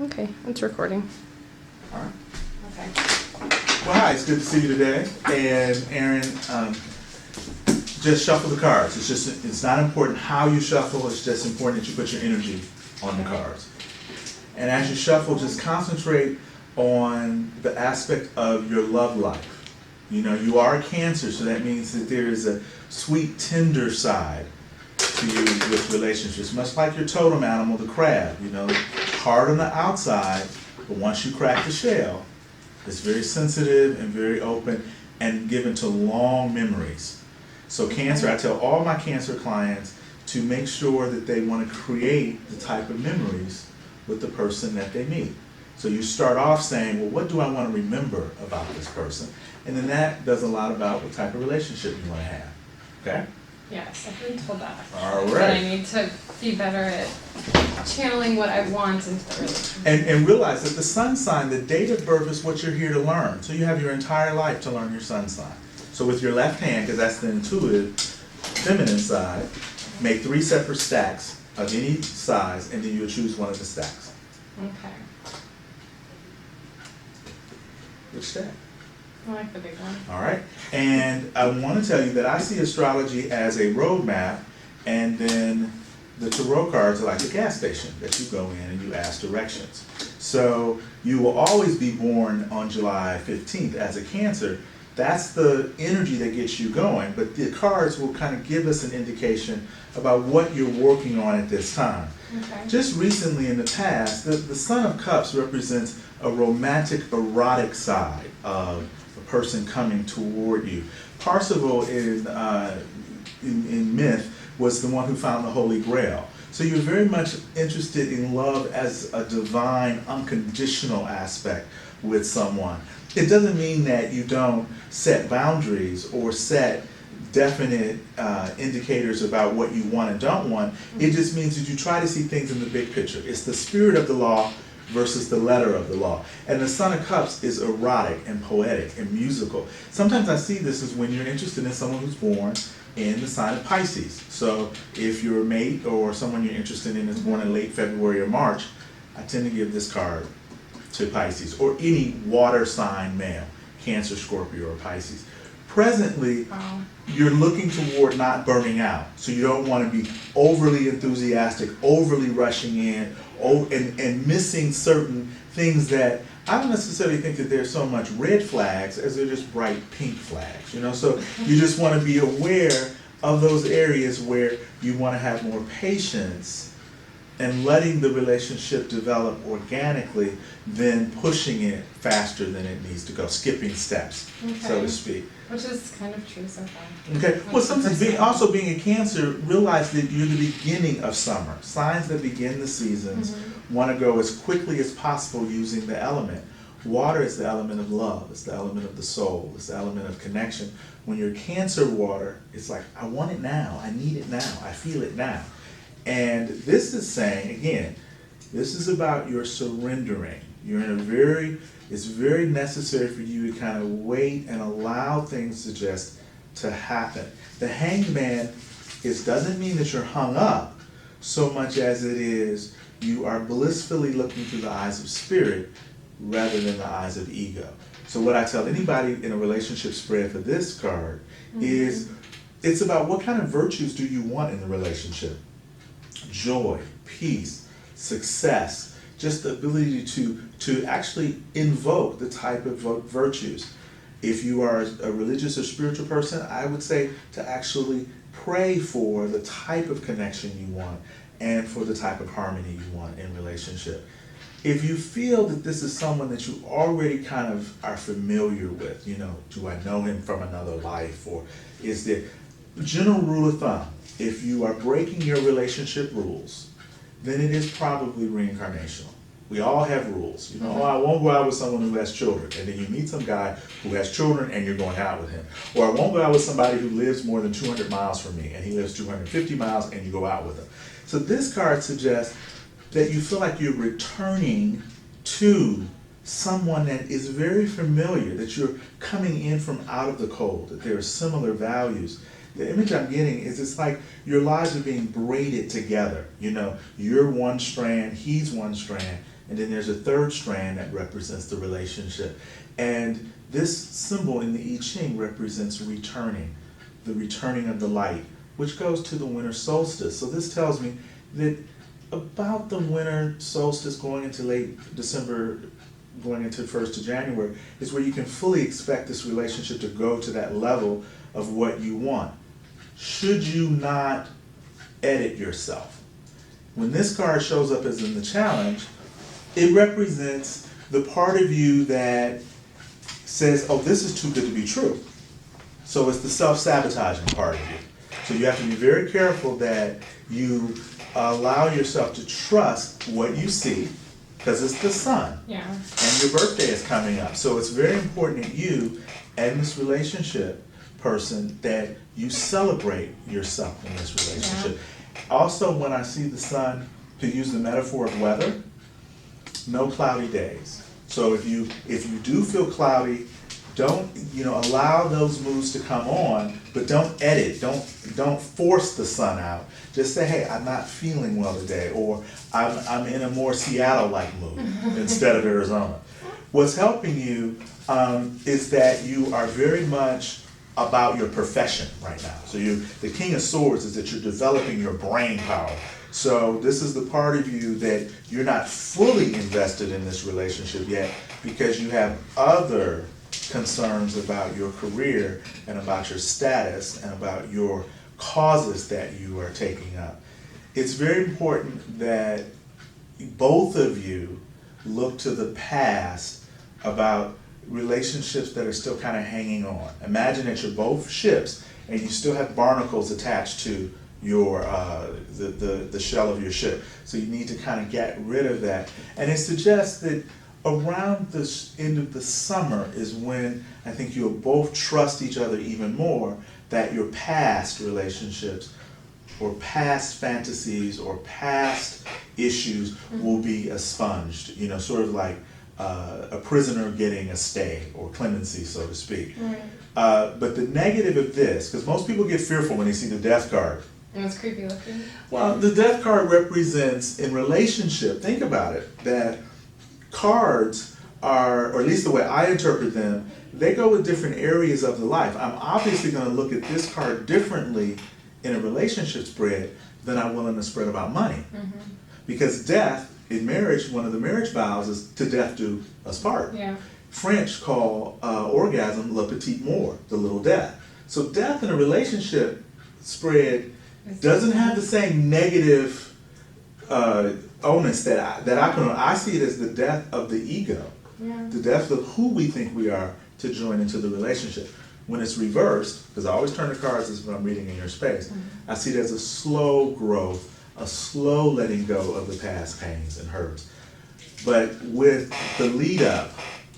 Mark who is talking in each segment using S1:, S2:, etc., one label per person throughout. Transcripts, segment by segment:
S1: Okay, it's recording.
S2: All right.
S1: Okay.
S2: Well, hi, it's good to see you today. And Aaron, just shuffle the cards. It's not important how you shuffle, it's just important that you put your energy on the cards. And as you shuffle, just concentrate on the aspect of your love life. You know, you are a Cancer, so that means that there is a sweet, tender side to you with relationships, much like your totem animal, the crab. You know, hard on the outside, but once you crack the shell, it's very sensitive and very open and given to long memories. So Cancer, I tell all my Cancer clients to make sure that they want to create the type of memories with the person that they meet. So you start off saying, well, what do I want to remember about this person? And then that does a lot about what type of relationship you want to have. Okay?
S1: Yes, I've been told that.
S2: All
S1: That
S2: right.
S1: I need to be better at channeling what I want into the relationship.
S2: And realize that the sun sign, the date of birth is what you're here to learn. So you have your entire life to learn your sun sign. So with your left hand, because that's the intuitive feminine side, make 3 separate stacks of any size, and then you'll choose one of the stacks.
S1: Okay.
S2: Which stack?
S1: I like the big one.
S2: All right. And I want to tell you that I see astrology as a roadmap, and then the tarot cards are like a gas station that you go in and you ask directions. So you will always be born on July 15th as a Cancer. That's the energy that gets you going, but the cards will kind of give us an indication about what you're working on at this time.
S1: Okay.
S2: Just recently in the past, the Sun of Cups represents a romantic, erotic side of a person coming toward you. Parsifal in myth was the one who found the Holy Grail. So you're very much interested in love as a divine, unconditional aspect with someone. It doesn't mean that you don't set boundaries or set definite indicators about what you want and don't want. It just means that you try to see things in the big picture. It's the spirit of the law versus the letter of the law. And the Sun of Cups is erotic and poetic and musical. Sometimes I see this as when you're interested in someone who's born in the sign of Pisces. So if your mate or someone you're interested in is born in late February or March, I tend to give this card to Pisces, or any water sign male, Cancer, Scorpio, or Pisces. Presently, you're looking toward not burning out. So you don't want to be overly enthusiastic, overly rushing in, and missing certain things that I don't necessarily think that there's so much red flags as they're just bright pink flags, you know? So you just want to be aware of those areas where you want to have more patience and letting the relationship develop organically than pushing it faster than it needs to go, skipping steps, so to speak.
S1: Which is kind of true so far.
S2: Okay, well, also being a Cancer, realize that you're the beginning of summer. Signs that begin the seasons want to go as quickly as possible using the element. Water is the element of love, it's the element of the soul, it's the element of connection. When you're Cancer water, it's like, I want it now, I need it now, I feel it now. And this is saying, again, this is about your surrendering. You're in it's very necessary for you to kind of wait and allow things to happen. The Hanged Man doesn't mean that you're hung up so much as it is you are blissfully looking through the eyes of spirit rather than the eyes of ego. So what I tell anybody in a relationship spread for this card is it's about what kind of virtues do you want in the relationship? Joy, peace, success, just the ability to actually invoke the type of virtues. If you are a religious or spiritual person, I would say to actually pray for the type of connection you want and for the type of harmony you want in relationship. If you feel that this is someone that you already kind of are familiar with, you know, do I know him from another life, or is there general rule of thumb? If you are breaking your relationship rules, then it is probably reincarnational. We all have rules. You know, oh, I won't go out with someone who has children, and then you meet some guy who has children and you're going out with him. Or I won't go out with somebody who lives more than 200 miles from me and he lives 250 miles and you go out with him. So this card suggests that you feel like you're returning to someone that is very familiar, that you're coming in from out of the cold, that there are similar values. the image I'm getting is it's like your lives are being braided together. You know, you're one strand, he's one strand, and then there's a third strand that represents the relationship. And this symbol in the I Ching represents returning, the returning of the light, which goes to the winter solstice. So this tells me that about the winter solstice going into late December, going into 1st of January, is where you can fully expect this relationship to go to that level of what you want. Should you not edit yourself? When this card shows up as in the challenge, it represents the part of you that says, oh, this is too good to be true. So it's the self-sabotaging part of you. So you have to be very careful that you allow yourself to trust what you see, because it's the sun.
S1: Yeah.
S2: And your birthday is coming up. So it's very important that you and this relationship person that you celebrate yourself in this relationship. Yeah. Also, when I see the sun, to use the metaphor of weather, no cloudy days. So if you do feel cloudy, don't allow those moods to come on, but don't edit. Don't force the sun out. Just say, hey, I'm not feeling well today, or I'm in a more Seattle-like mood instead of Arizona. What's helping you is that you are very much about your profession right now. So the King of Swords is that you're developing your brain power. So this is the part of you that you're not fully invested in this relationship yet because you have other concerns about your career and about your status and about your causes that you are taking up. It's very important that both of you look to the past about relationships that are still kind of hanging on. Imagine that you're both ships and you still have barnacles attached to your the shell of your ship. So you need to kind of get rid of that. And it suggests that around the end of the summer is when I think you'll both trust each other even more, that your past relationships or past fantasies or past issues will be expunged, sort of like a prisoner getting a stay or clemency, so to speak.
S1: Right.
S2: But the negative of this, because most people get fearful when they see the death card.
S1: And it's creepy looking.
S2: Well, the death card represents, in relationship, think about it, that cards are, or at least the way I interpret them, they go with different areas of the life. I'm obviously going to look at this card differently in a relationship spread than I will in a spread about money. Mm-hmm. Because death, in marriage, one of the marriage vows is to death do us part.
S1: Yeah.
S2: French call orgasm le petit mort, the little death. So death in a relationship spread doesn't have the same negative onus that I put on. I see it as the death of the ego, the death of who we think we are to join into the relationship. When it's reversed, because I always turn the cards as if I'm reading in your space, I see it as a slow growth, a slow letting go of the past pains and hurts. But with the lead up,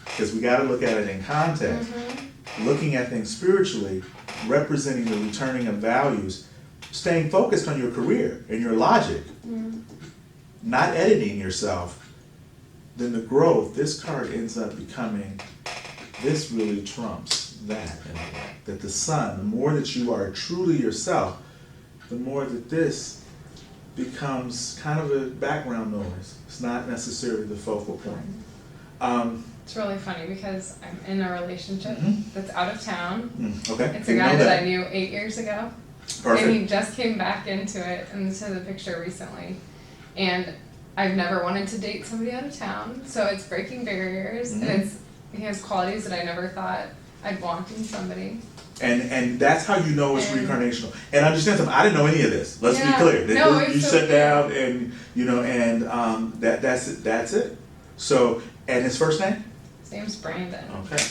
S2: because we got to look at it in context, looking at things spiritually, representing the returning of values, staying focused on your career and your logic, not editing yourself, then the growth, this card ends up becoming, this really trumps that in a way. That the sun, the more that you are truly yourself, the more that this becomes kind of a background noise. It's not necessarily the focal point.
S1: It's really funny because I'm in a relationship that's out of town.
S2: Okay.
S1: It's a guy that I knew 8 years ago.
S2: Perfect.
S1: And he just came back into the picture recently. And I've never wanted to date somebody out of town, so it's breaking barriers, and he has qualities that I never thought I'd want in somebody. And
S2: that's how you know it's reincarnational. And understand something, I didn't know any of this. Let's be clear.
S1: No,
S2: you
S1: so
S2: sat down and that's it. That's it. So, and his first name?
S1: His name's Brandon.
S2: Okay.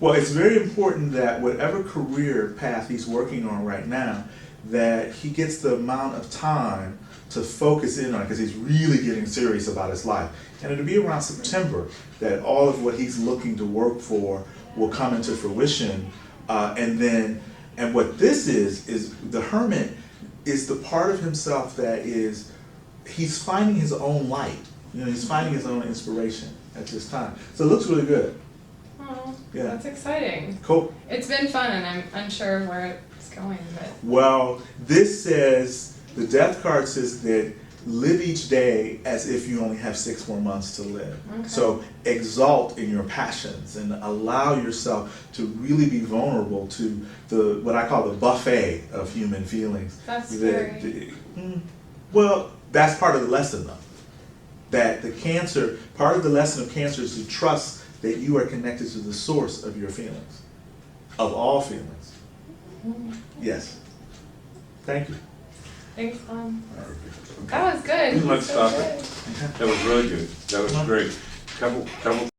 S2: Well, it's very important that whatever career path he's working on right now, that he gets the amount of time to focus in on it, because he's really getting serious about his life. And it'll be around September that all of what he's looking to work for will come into fruition. And what this is the hermit is the part of himself that is, he's finding his own light. He's finding his own inspiration at this time. So it looks really good.
S1: Oh.
S2: Yeah.
S1: That's exciting.
S2: Cool.
S1: It's been fun, and I'm unsure of where it's going, but
S2: Well, this says, the death card says that live each day as if you only have 6 more months to live.
S1: Okay.
S2: So exalt in your passions and allow yourself to really be vulnerable to the what I call the buffet of human feelings.
S1: That's scary.
S2: Well, that's part of the lesson though. That the cancer, part of the lesson of cancer is to trust that you are connected to the source of your feelings, of all feelings. Yes. Thank you.
S1: Thanks, That was good.
S3: Let's
S1: So
S3: stop it.
S1: good.
S3: That was really good. That was great. Couple